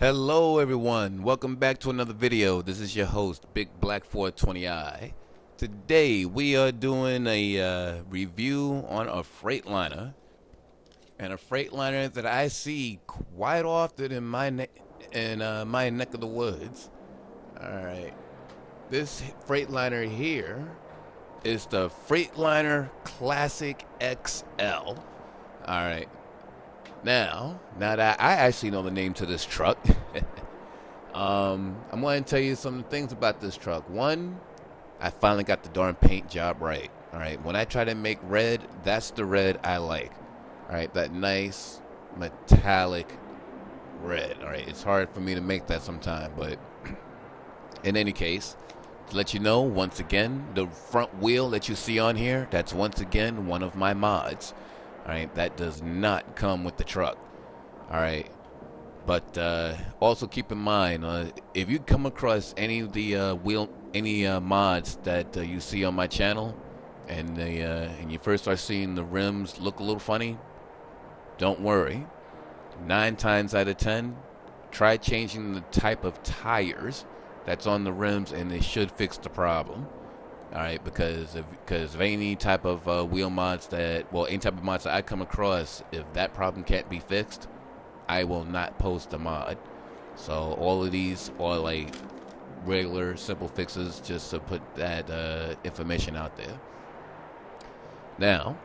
Hello everyone, welcome back to another video. This is your host, Big Black 420i. Today we are doing a review on a Freightliner, and a Freightliner that I see quite often in my neck of the woods. Alright, this Freightliner here is the Freightliner Classic XL. Alright, now that I actually know the name to this truck, I'm going to tell you some things about this truck. One, I finally got the darn paint job right. All right, when I try to make red, that's the red I like. All right, that nice metallic red. All right, it's hard for me to make that sometime, but in any case, to let you know, once again, the front wheel that you see on here, that's once again one of my mods. All right, that does not come with the truck. All right, but also keep in mind, if you come across any of the mods that you see on my channel, and you first start seeing the rims look a little funny, don't worry. 9 times out of 10, try changing the type of tires that's on the rims, and they should fix the problem. All right, because of any type of wheel mods any type of mods that I come across, if that problem can't be fixed, I will not post a mod. So all of these are like regular simple fixes, just to put that information out there. Now,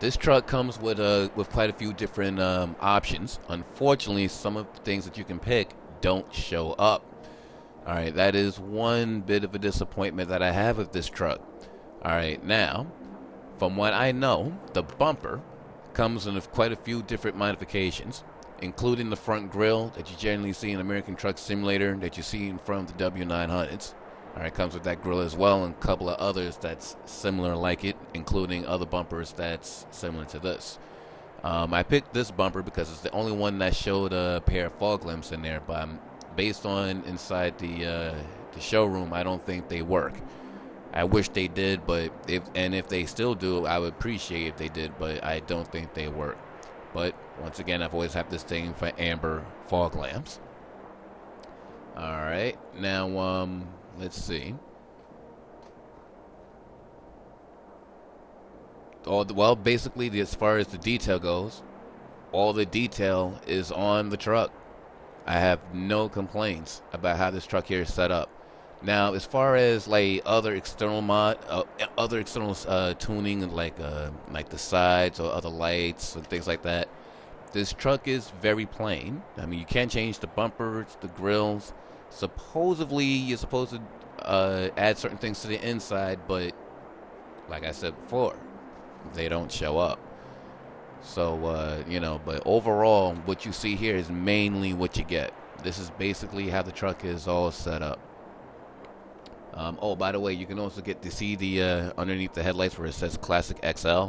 this truck comes with quite a few different options. Unfortunately, some of the things that you can pick don't show up. All right, that is one bit of a disappointment that I have with this truck. All right, now, from what I know, the bumper comes in quite a few different modifications, including the front grille that you generally see in American Truck Simulator, that you see in front of the W900s. All right, comes with that grille as well, and a couple of others that's similar like it, including other bumpers that's similar to this. I picked this bumper because it's the only one that showed a pair of fog lamps in there, but based on inside the showroom, I don't think they work. I wish they did, but if they still do, I would appreciate if they did, but I don't think they work. But once again, I've always had this thing for amber fog lamps. All right, now let's see. Basically, as far as the detail goes, all the detail is on the truck. I have no complaints about how this truck here is set up. Now, as far as like other external tuning, and like the sides or other lights and things like that, this truck is very plain. I mean, you can't change the bumpers, the grills. Supposedly, you're supposed to add certain things to the inside, but like I said before, they don't show up. So, but overall, what you see here is mainly what you get. This is basically how the truck is all set up. By the way, you can also get to see the underneath the headlights where it says Classic XL.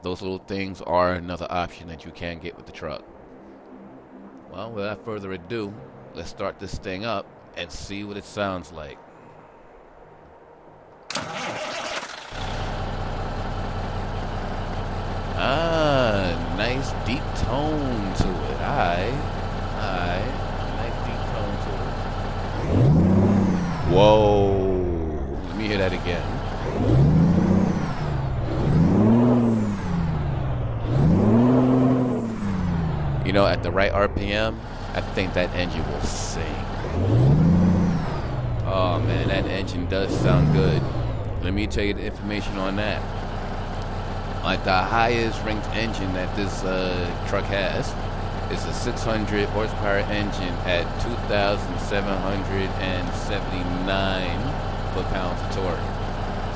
Those little things are another option that you can get with the truck. Well, without further ado, let's start this thing up and see what it sounds like. Nice deep tone to it. Nice deep tone to it. Whoa. Let me hear that again. You know, at the right RPM, I think that engine will sing. Oh man, that engine does sound good. Let me tell you the information on that. Like the highest ranked engine that this truck has is a 600 horsepower engine at 2,779 foot-pounds of torque.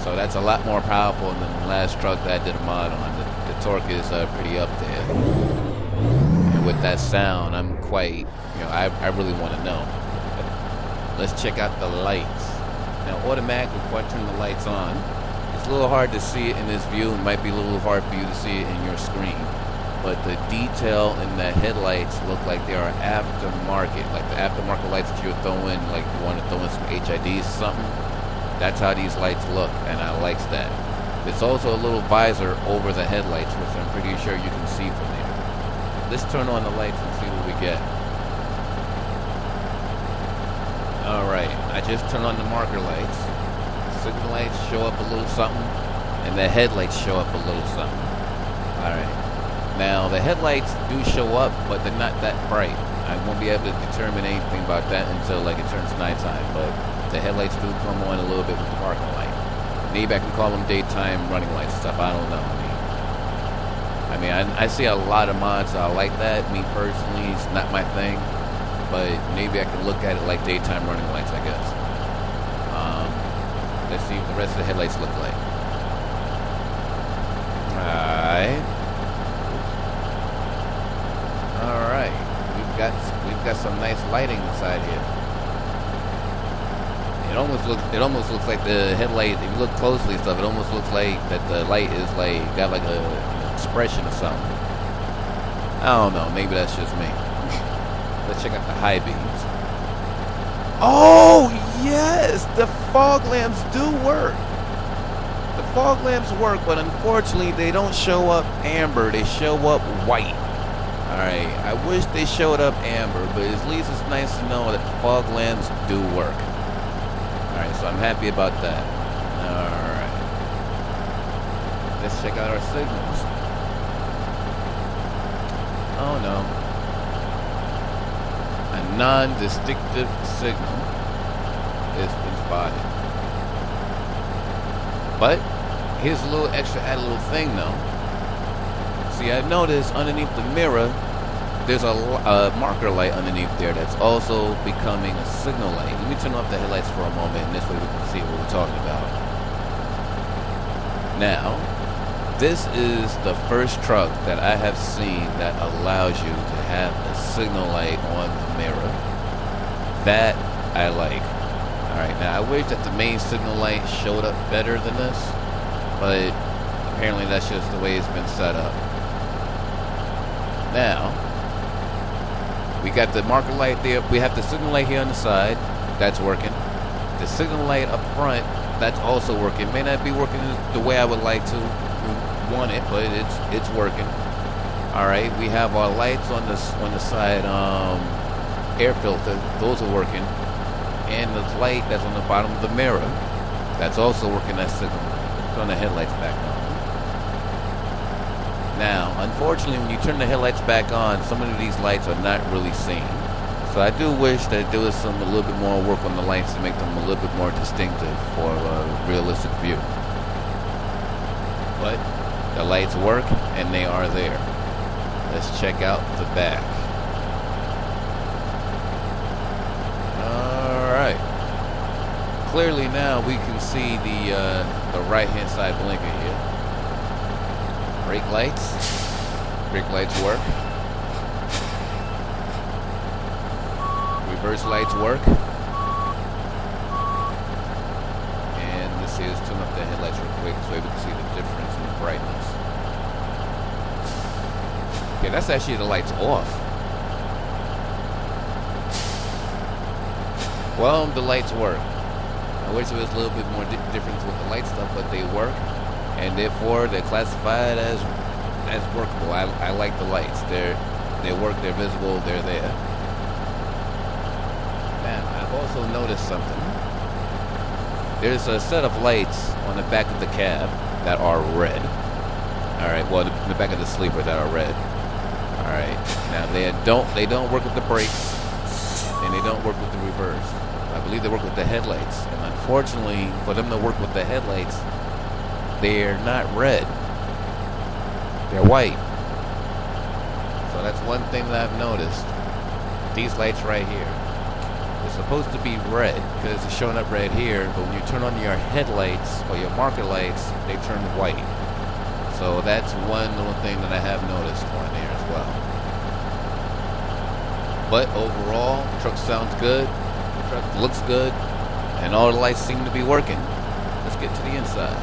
So that's a lot more powerful than the last truck that I did a mod on. The torque is pretty up there. And with that sound, I'm quite, I really want to know. Let's check out the lights. Now, automatically, before I turn the lights on, it's a little hard to see it in this view. It might be a little hard for you to see it in your screen. But the detail in the headlights look like they are aftermarket. Like the aftermarket lights that you would throw in, like you want to throw in some HIDs or something. That's how these lights look, and I like that. There's also a little visor over the headlights, which I'm pretty sure you can see from there. Let's turn on the lights and see what we get. I just turn on the marker lights. Signal lights show up a little something, and the headlights show up a little something. Alright. Now, the headlights do show up, but they're not that bright. I won't be able to determine anything about that until like it turns nighttime, but the headlights do come on a little bit with the parking light. Maybe I can call them daytime running lights and stuff. I don't know. I see a lot of mods that are like that. Me personally, it's not my thing, but maybe I can look at it like daytime running lights, I guess. Let's see what the rest of the headlights look like. Alright. We've got some nice lighting inside here. It almost looks like the headlight, if you look closely and stuff, it almost looks like that the light is like got like an expression or something. I don't know, maybe that's just me. Let's check out the high beams. Oh yes, the fog lamps do work. The fog lamps work, but unfortunately they don't show up amber, they show up white. Alright, I wish they showed up amber, but at least it's nice to know that the fog lamps do work. Alright, so I'm happy about that. Alright. Let's check out our signals. Oh no. A non-distinctive signal has been spotted. But, here's a little extra added little thing though. See, I noticed underneath the mirror, there's a marker light underneath there that's also becoming a signal light. Let me turn off the headlights for a moment, and this way we can see what we're talking about. Now, this is the first truck that I have seen that allows you to have a signal light on the mirror. That I like. Alright, now I wish that the main signal light showed up better than this, but apparently that's just the way it's been set up. Now, we got the marker light there. We have the signal light here on the side. That's working. The signal light up front, that's also working. May not be working the way I would like to want it, but it's working. All right, we have our lights on the side, air filter. Those are working, and the light that's on the bottom of the mirror, that's also working. That signal light. Let's turn the headlights back on. Now, unfortunately, when you turn the headlights back on, some of these lights are not really seen. So I do wish that there was a little bit more work on the lights to make them a little bit more distinctive for a realistic view. But the lights work, and they are there. Let's check out the back. Alright. Clearly now we can see the right-hand side blinker here. Brake lights work. Reverse lights work. And this is turn up the headlights real quick so we can see the difference in the brightness. Okay, that's actually the lights off. Well, the lights work. I wish there was a little bit more difference with the light stuff, but they work. And therefore they're classified as workable. I like the lights. They work, they're visible, they're there. Now, I've also noticed something. There's a set of lights on the back of the cab that are red. Alright, well, the back of the sleeper that are red. Alright, now they don't work with the brakes, and they don't work with the reverse. I believe they work with the headlights. And unfortunately, for them to work with the headlights, they're not red. They're white. So that's one thing that I've noticed. These lights right here. They're supposed to be red because it's showing up red here, but when you turn on your headlights or your marker lights, they turn white. So that's one little thing that I have noticed on there as well. But overall, the truck sounds good. The truck looks good. And all the lights seem to be working. Let's get to the inside.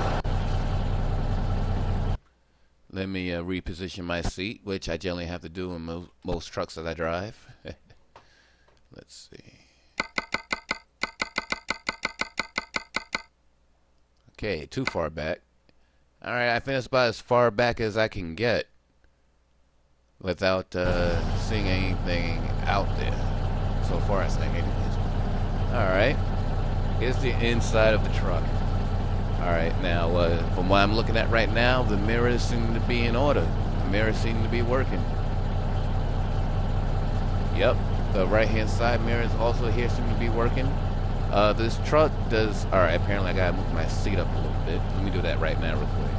Let me reposition my seat, which I generally have to do in most trucks that I drive. Let's see. Okay, too far back. Alright, I think that's about as far back as I can get without seeing anything out there. So far as anything. Alright. Here's the inside of the truck. Alright, now, from what I'm looking at right now, the mirrors seem to be in order. The mirrors seem to be working. Yep, the right-hand side mirrors also here seem to be working. This truck does... Alright, apparently I gotta move my seat up a little bit. Let me do that right now real quick.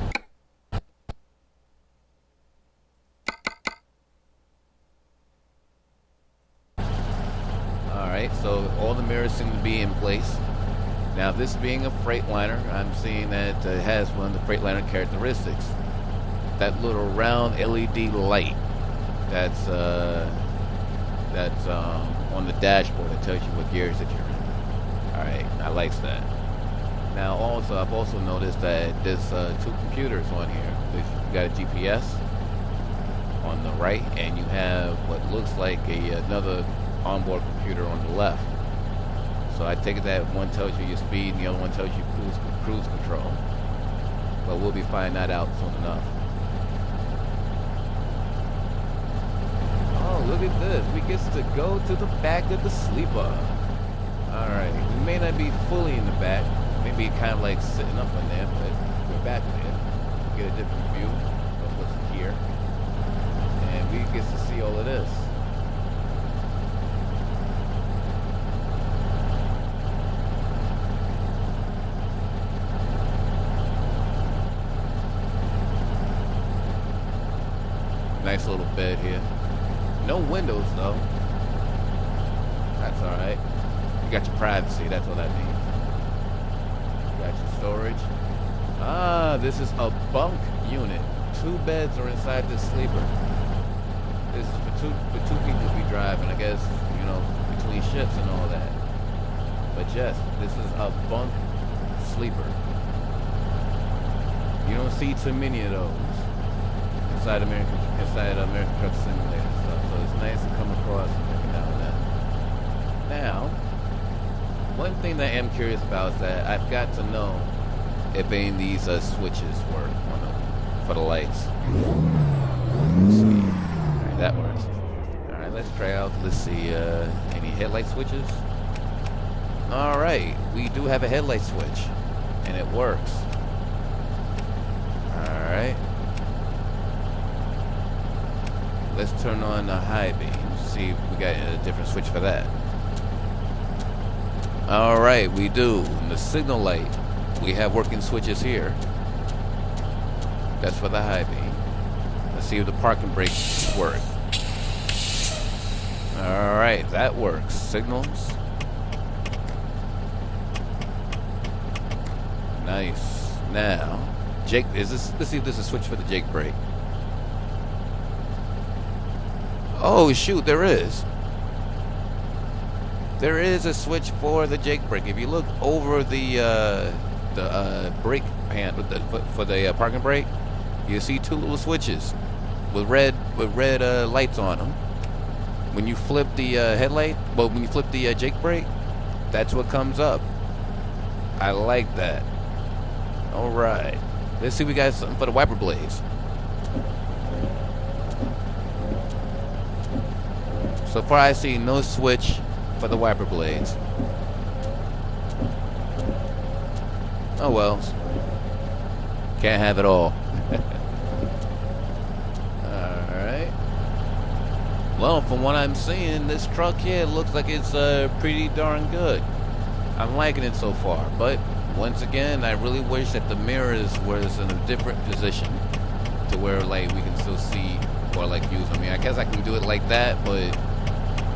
Alright, so all the mirrors seem to be in place. Now, this being a Freightliner, I'm seeing that it has one of the Freightliner characteristics. That little round LED light that's on the dashboard that tells you what gears that you're in. Alright, I likes that. Now, also, I've also noticed that there's 2 computers on here. You got a GPS on the right, and you have what looks like another onboard computer on the left. So I take it that one tells you your speed and the other one tells you cruise control. But we'll be finding that out soon enough. Oh, look at this. We get to go to the back of the sleeper. Alright, we may not be fully in the back. Maybe kind of like sitting up in there, but we're back there. We get a different view of what's here. And we get to see all of this. Nice little bed here. No windows though. That's alright. You got your privacy, that's what that means. You got your storage. Ah, this is a bunk unit. 2 beds are inside this sleeper. This is for two people to be driving, I guess, you know, between shifts and all that. But yes, this is a bunk sleeper. You don't see too many of those inside American Truck Simulator and stuff, so it's nice to come across every now and then. Now, one thing that I am curious about is that I've got to know if any of these switches work for the lights. Let's see. Alright, that works. Alright, let's try out, let's see, any headlight switches? Alright, we do have a headlight switch, and it works. Alright. Let's turn on the high beam. See if we got a different switch for that. Alright, we do. In the signal light, we have working switches here. That's for the high beam. Let's see if the parking brakes work. Alright, that works. Signals. Nice. Now, Jake, let's see if this is a switch for the Jake brake. Oh shoot, there is. There is a switch for the Jake brake. If you look over the brake pan for the parking brake, you see 2 little switches with red lights on them. When you flip the headlight, well, when you flip the Jake brake, that's what comes up. I like that. All right, let's see if we got something for the wiper blades. So far, I see no switch for the wiper blades. Oh well. Can't have it all. Alright. Well, from what I'm seeing, this truck here looks like it's pretty darn good. I'm liking it so far, but once again, I really wish that the mirrors was in a different position to where like we can still see or like use them. I mean, I guess I can do it like that, but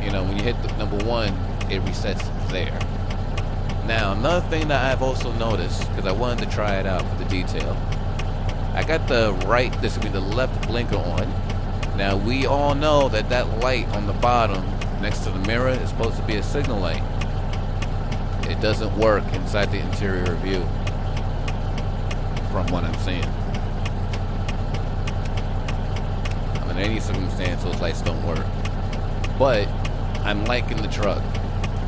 you know, when you hit the number 1, it resets there. Now, another thing that I've also noticed, because I wanted to try it out for the detail, I got the left blinker on. Now, we all know that that light on the bottom next to the mirror is supposed to be a signal light. It doesn't work inside the interior view, from what I'm seeing. In any circumstance, those lights don't work. But I'm liking the truck.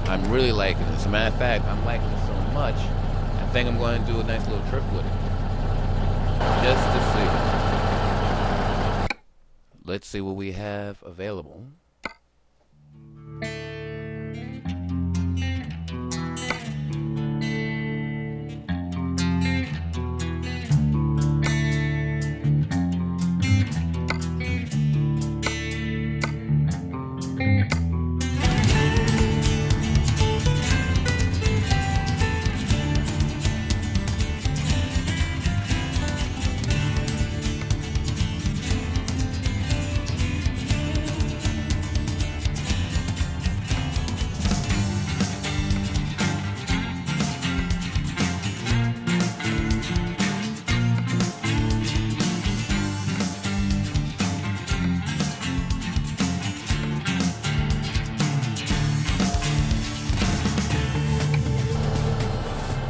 I'm really liking it. As a matter of fact, I'm liking it so much, I think I'm going to do a nice little trip with it. Just to see. Let's see what we have available.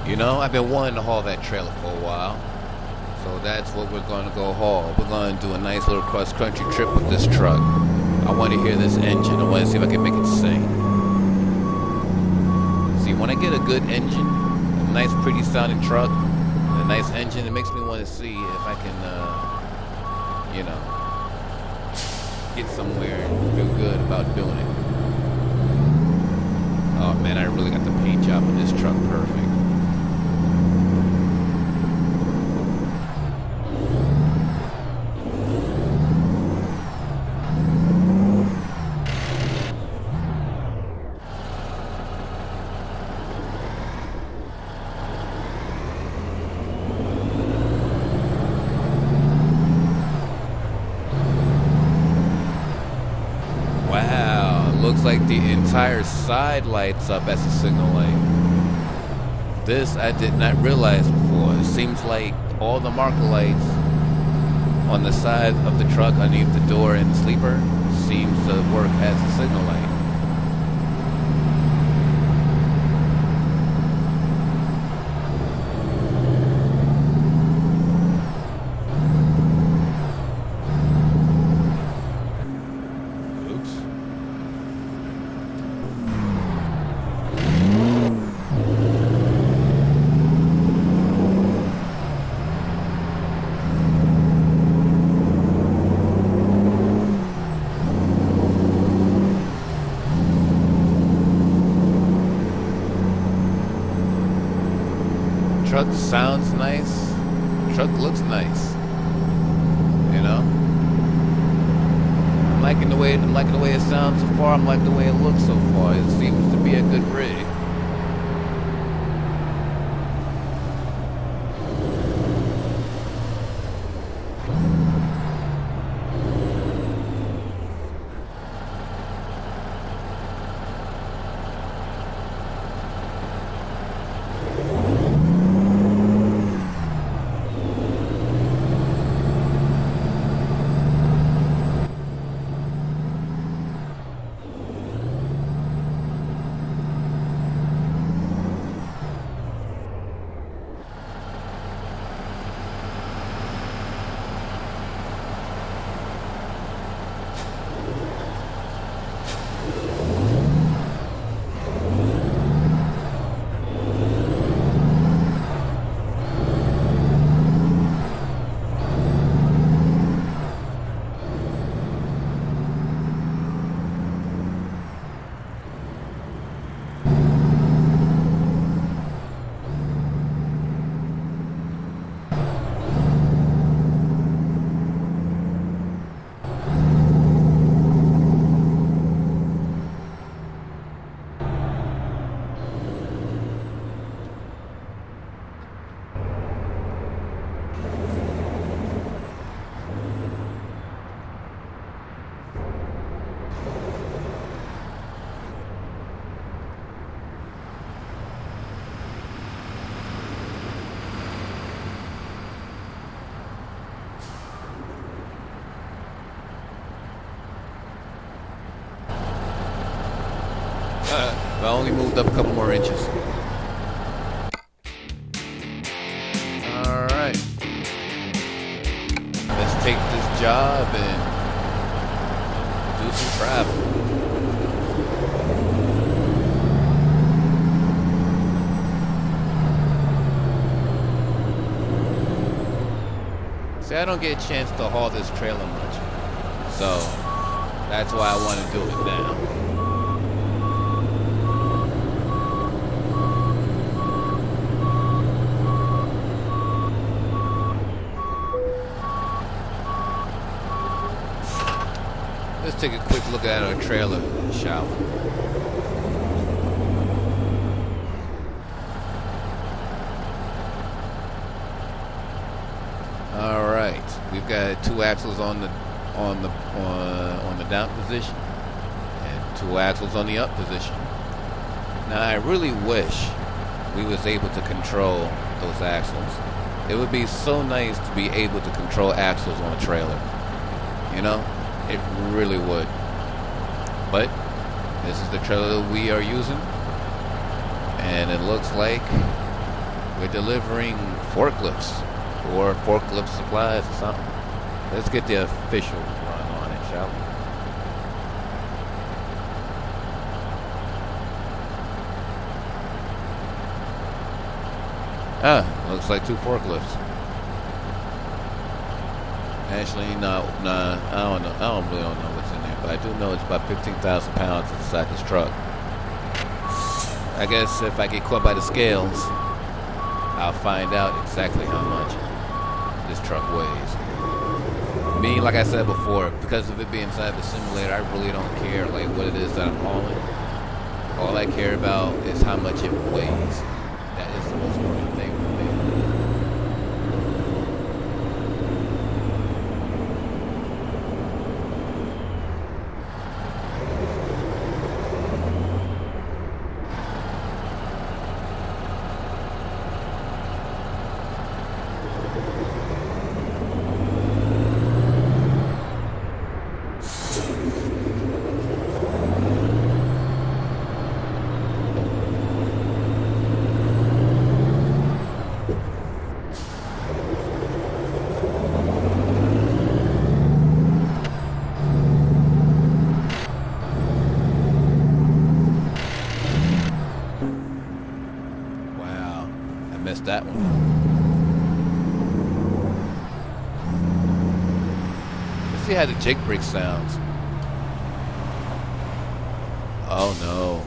You know, I've been wanting to haul that trailer for a while. So that's what we're going to go haul. We're going to do a nice little cross-country trip with this truck. I want to hear this engine. I want to see if I can make it sing. See, when I get a good engine, a nice pretty sounding truck, a nice engine, it makes me want to see if I can, you know, get somewhere and feel good about doing it. Oh man, I really got the paint job on this truck perfect. Wow, looks like the entire side lights up as a signal light. This I did not realize before. It seems like all the marker lights on the side of the truck underneath the door and the sleeper seems to work as a signal light. Truck sounds nice. Truck looks nice. You know? I'm liking the way it sounds so far. I'm liking the way it looks so far. It seems to be a good rig. I only moved up a couple more inches. Alright. Let's take this job and do some travel. See, I don't get a chance to haul this trailer much. So, that's why I want to do it now. Let's take a quick look at our trailer in the shower. All right, we've got two axles on the down position and two axles on the up position. Now I really wish we was able to control those axles. It would be so nice to be able to control axles on a trailer. You know? It really would. But this is the trailer that we are using, and it looks like We're delivering forklifts or forklift supplies or something. Let's get the official run on it, shall we? Looks like 2 forklifts. Actually, no, nah, I don't know. I don't really know what's in there, but I do know it's about 15,000 pounds inside this truck. I guess if I get caught by the scales, I'll find out exactly how much this truck weighs. Me, like I said before, because of it being inside the simulator, I really don't care like what it is that I'm hauling. All I care about is how much it weighs. That is the most important thing for me. Missed that one. Let's see how the jake brake sounds. Oh no.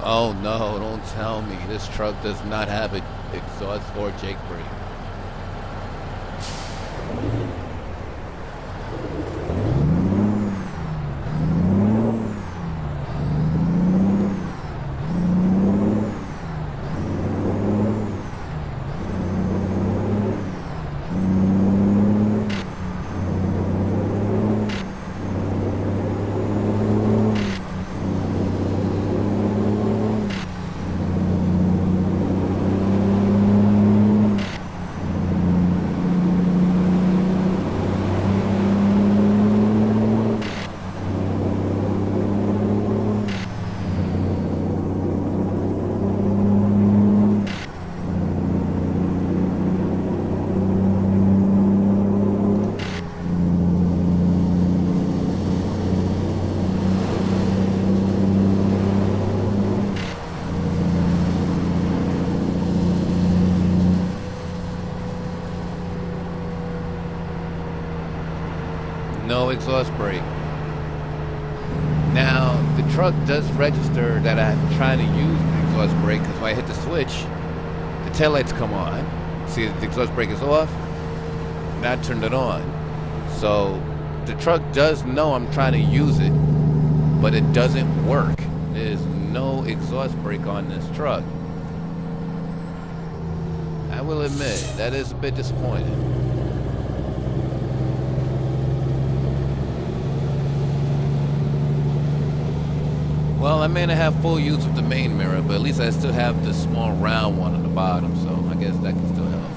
Oh no, don't tell me. This truck does not have an exhaust or jake brake. No exhaust brake. Now, the truck does register that I'm trying to use the exhaust brake because when I hit the switch, the taillights come on. See, the exhaust brake is off. Now I turned it on. So, the truck does know I'm trying to use it, but it doesn't work. There's no exhaust brake on this truck. I will admit, that is a bit disappointing. Well, I may not have full use of the main mirror, but at least I still have the small round one on the bottom, so I guess that can still help.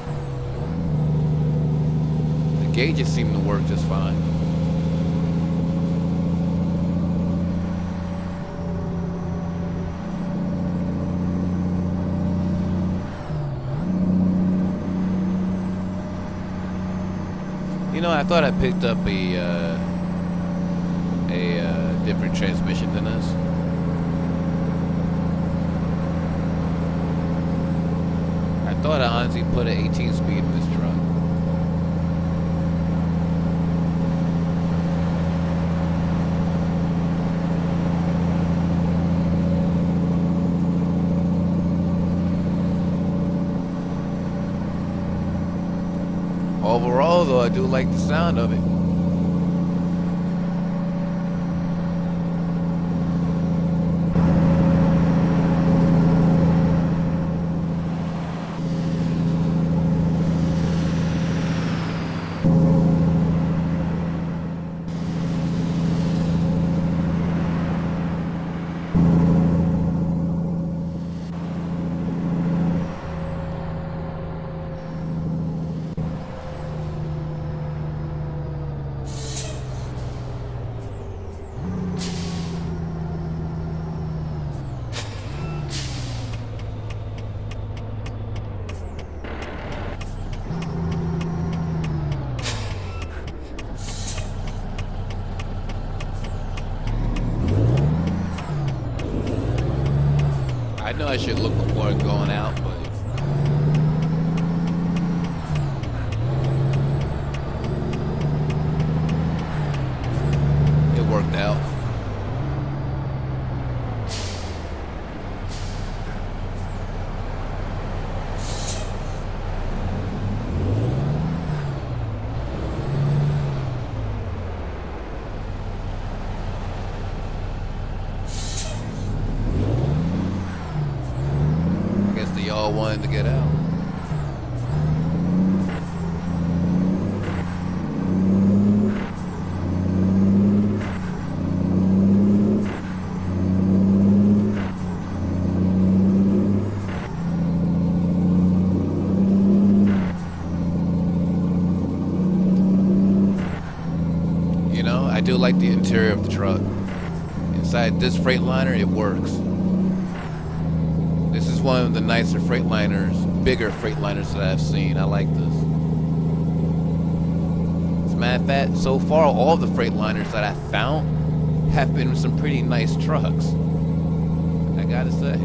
The gauges seem to work just fine. You know, I thought I picked up a different transmission than this. I thought I honestly put an 18 speed in this truck. Overall, though, I do like the sound of it. know I should look before going out, but it worked out. I guess they all wanted to get out. You know, I do like the interior of the truck. Inside this Freightliner, it works. This is one of the nicer Freightliners, bigger Freightliners that I've seen. I like this. As a matter of fact, so far, all the Freightliners that I found have been some pretty nice trucks, I gotta say.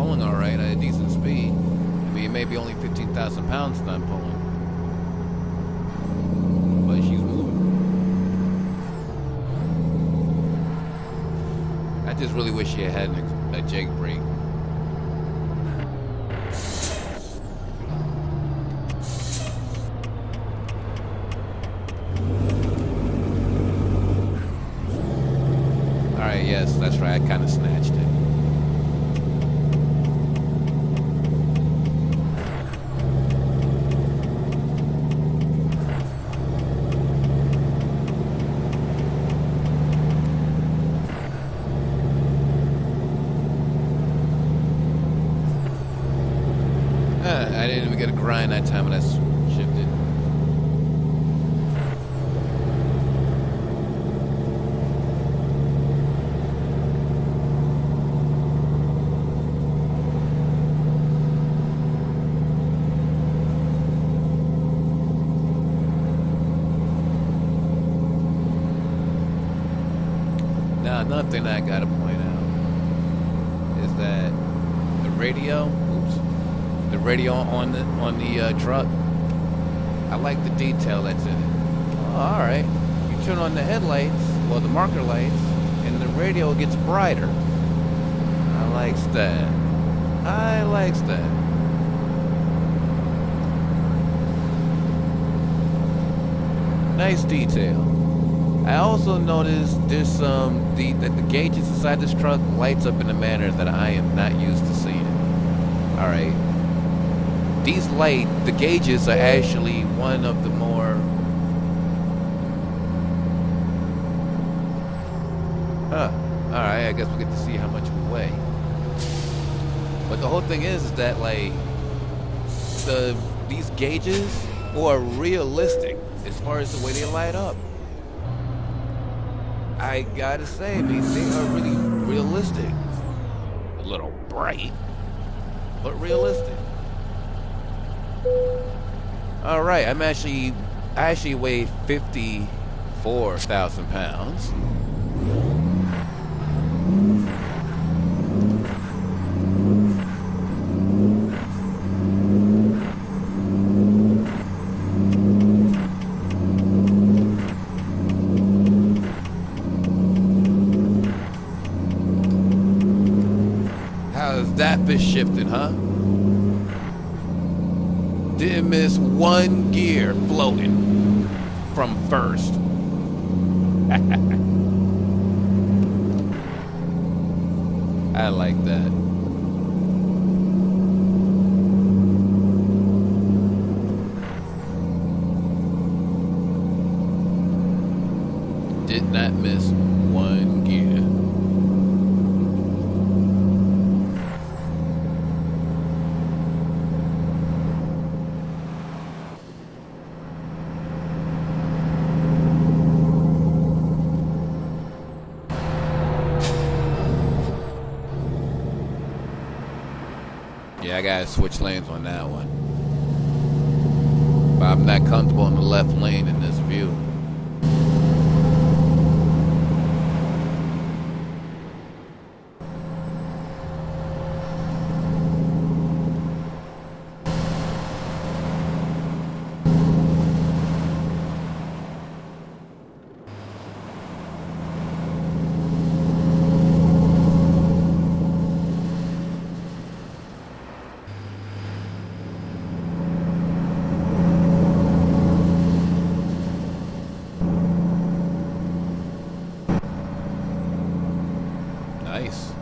Alright, at a decent speed. I mean, it may be only 15,000 pounds that I'm pulling, but she's moving. I just really wish she had a Jake brake. Alright, yes, that's right. I kind of snatched it. I didn't even get a grind that time when I shifted. Now, another thing that I gotta point out is that the radio, the radio on the truck, I like the detail that's in it. Oh, all right, you turn on the headlights, well, the marker lights, and the radio gets brighter. I likes that. I likes that. Nice detail. I also noticed there's that the gauges inside this truck lights up in a manner that I am not used to seeing. All right. The gauges are actually one of the more alright, I guess we get to see how much we weigh. But the whole thing is that like these gauges are realistic as far as the way they light up. I gotta say, I mean, they are really realistic. A little bright, but realistic. All right, I actually weigh 54,000 pounds. How's that for shifting, huh? Didn't miss one gear floating from first. I like that. Did not miss one gear. Yeah, I gotta switch lanes on that one. But I'm not comfortable in the left lane in this view. Nice.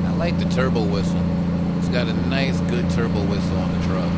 I like the turbo whistle. It's got a nice, good turbo whistle on the truck.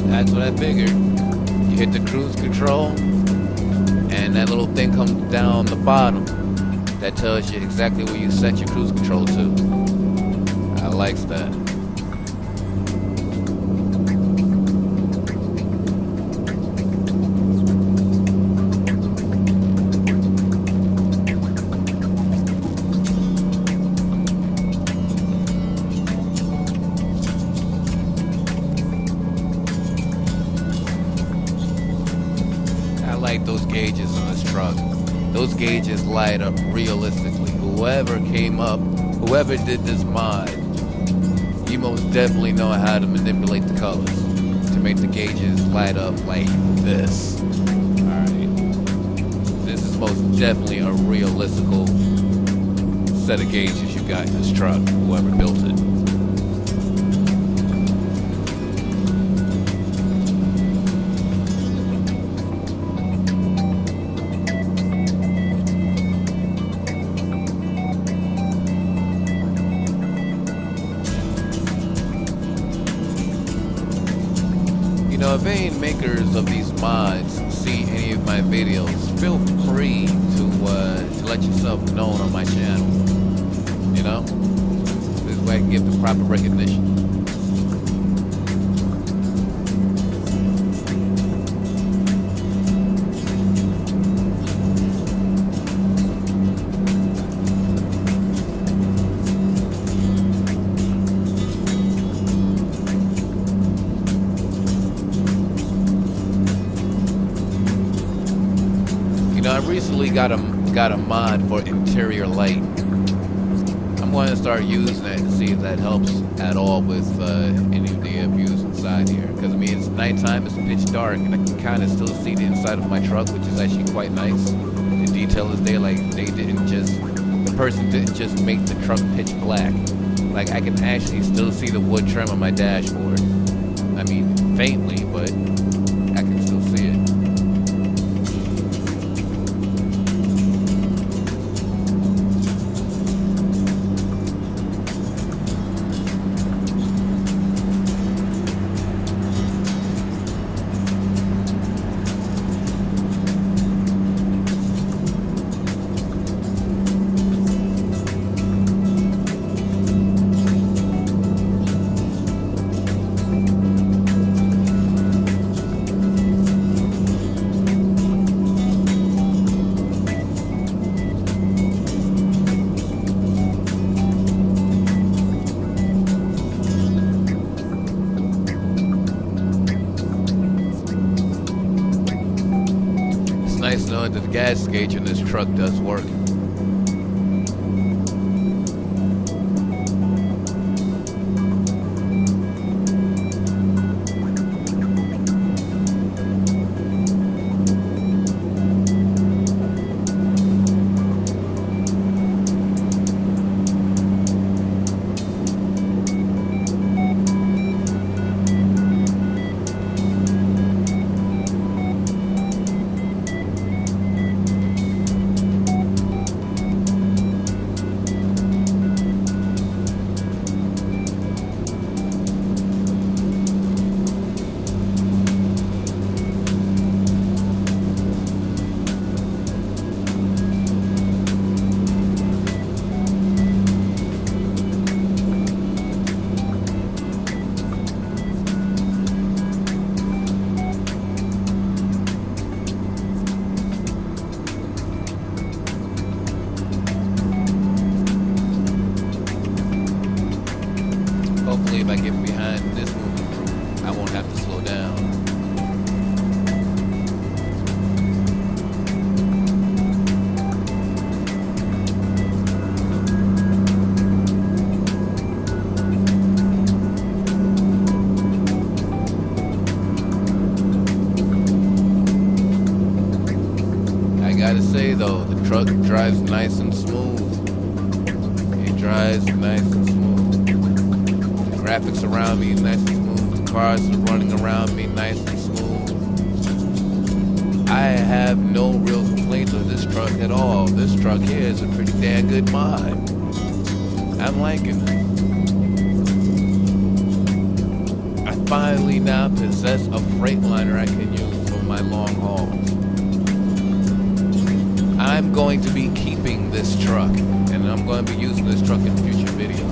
That's what I figured. You hit the cruise control, and that little thing comes down the bottom. That tells you exactly where you set your cruise control to. I like that. Those gauges on this truck. Those gauges light up realistically. Whoever came up, whoever did this mod, you most definitely know how to manipulate the colors to make the gauges light up like this. Alright. This is most definitely a realistical set of gauges you got in this truck, whoever built it. If any makers of these mods see any of my videos, feel free to let yourself known on my channel. You know, this way I can give the proper recognition. I recently got a mod for interior light. I'm going to start using it and see if that helps at all with any of the views inside here. Because I mean, it's nighttime, it's pitch dark, and I can kind of still see the inside of my truck, which is actually quite nice. The detail is there, like the person didn't just make the truck pitch black. Like I can actually still see the wood trim on my dashboard. I mean, faintly, but I can still see it. Nice knowing that the gas gauge in this truck does work. Hopefully if I get behind this one, I won't have to slow down. I gotta say though, the truck drives nice and smooth. It drives nice and smooth. Graphics around me nice and smooth. The cars are running around me nice and smooth. I have no real complaints with this truck at all. This truck here is a pretty damn good mod. I'm liking it. I finally now possess a Freightliner I can use for my long hauls. I'm going to be keeping this truck, and I'm going to be using this truck in future videos.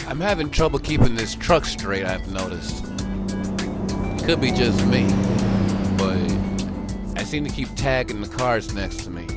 I'm having trouble keeping this truck straight, I've noticed. Could be just me, but I seem to keep tagging the cars next to me.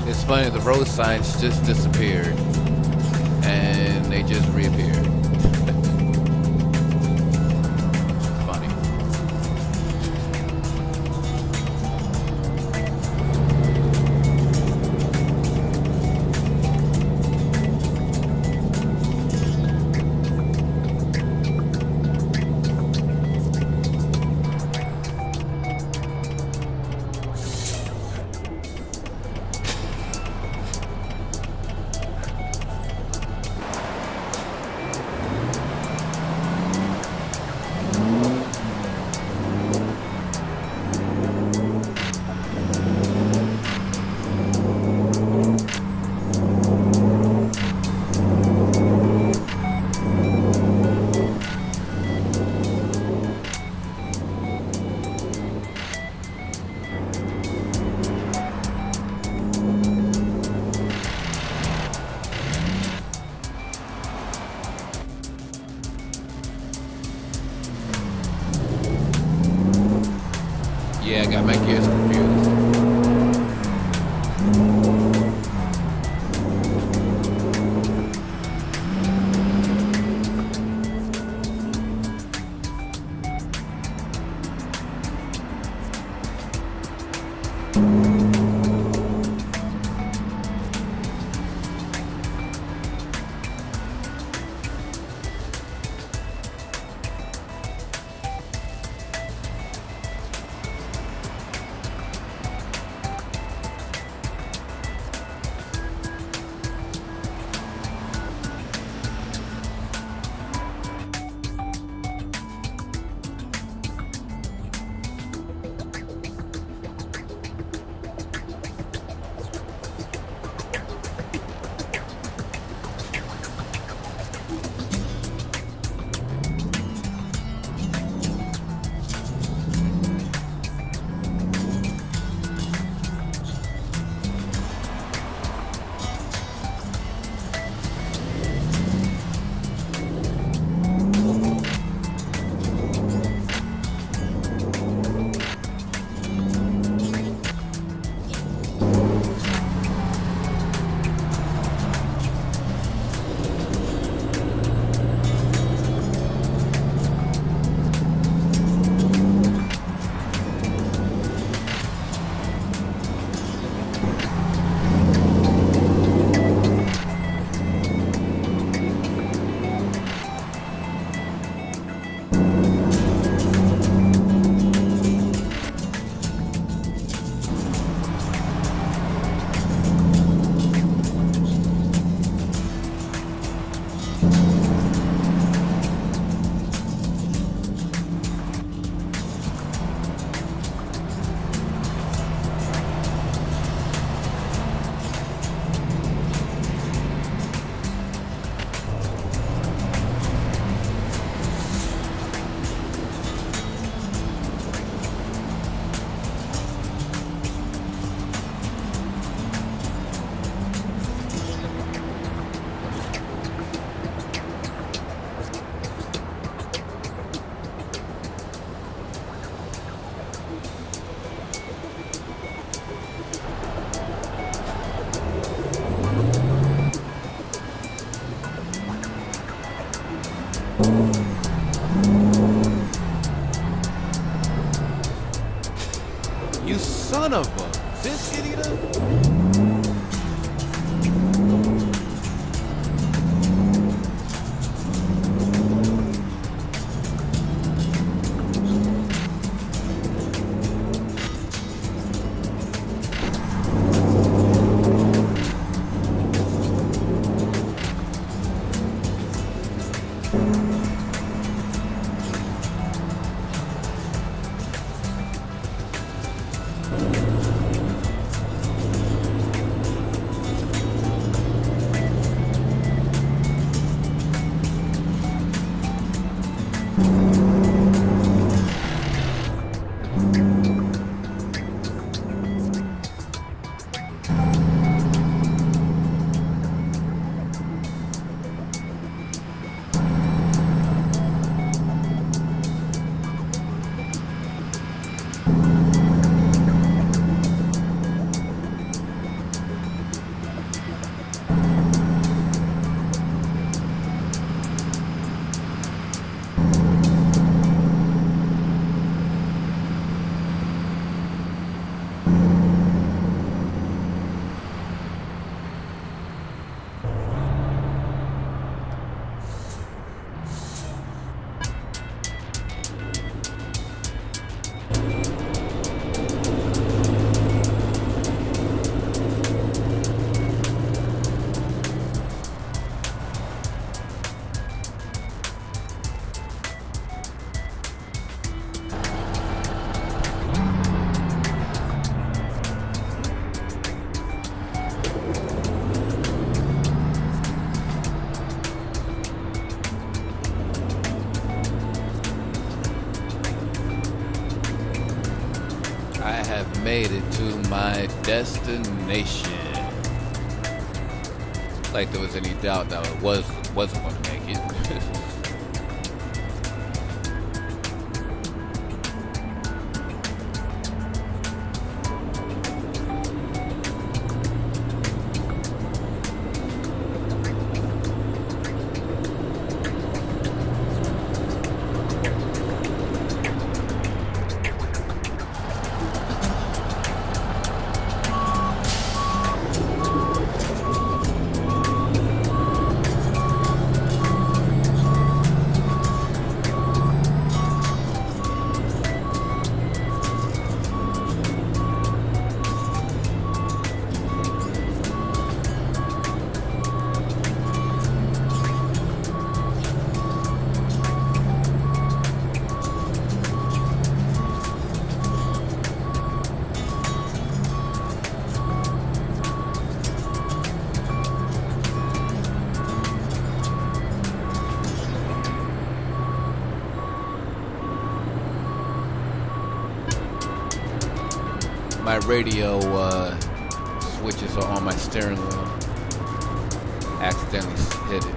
It's funny, the road signs just disappeared and they just reappeared. Funny. Yeah, I got my gears confused. made it to my destination. Like there was any doubt that I wasn't going to make it. My radio switches are on my steering wheel. Accidentally hit it.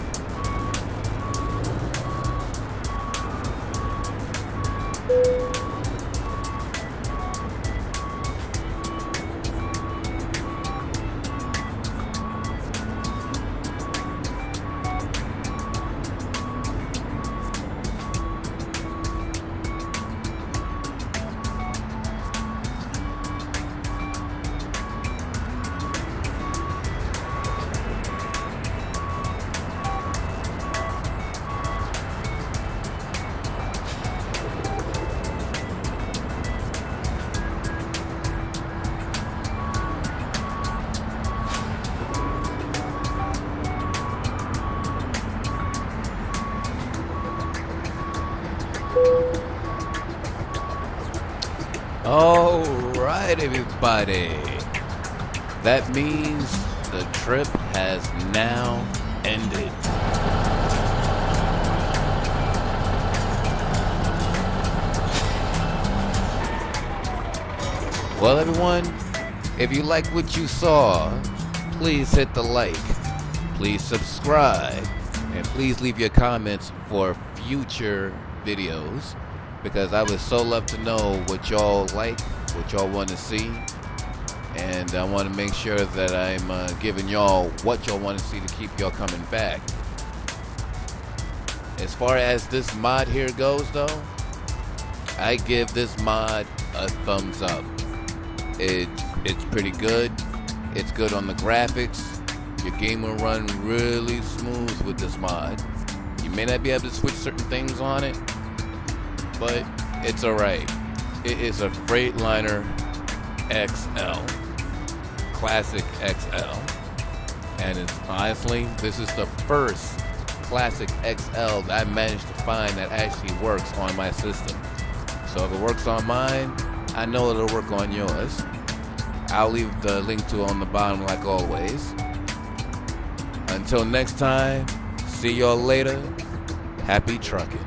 All right, everybody. That means the trip has now ended. Well, everyone, if you like what you saw, please hit the like, please subscribe, and please leave your comments for future videos, because I would so love to know what y'all like, what y'all want to see, and I want to make sure that I'm giving y'all what y'all want to see to keep y'all coming back. As far as this mod here goes though, I give this mod a thumbs up. It's pretty good. It's good on the graphics. Your game will run really smooth with this mod. You may not be able to switch certain things on it, but it's alright. It is a Freightliner XL, Classic XL, and it's honestly, this is the first Classic XL that I managed to find that actually works on my system. So if it works on mine, I know it'll work on yours. I'll leave the link to it on the bottom like always. Until next time, see y'all later. Happy trucking.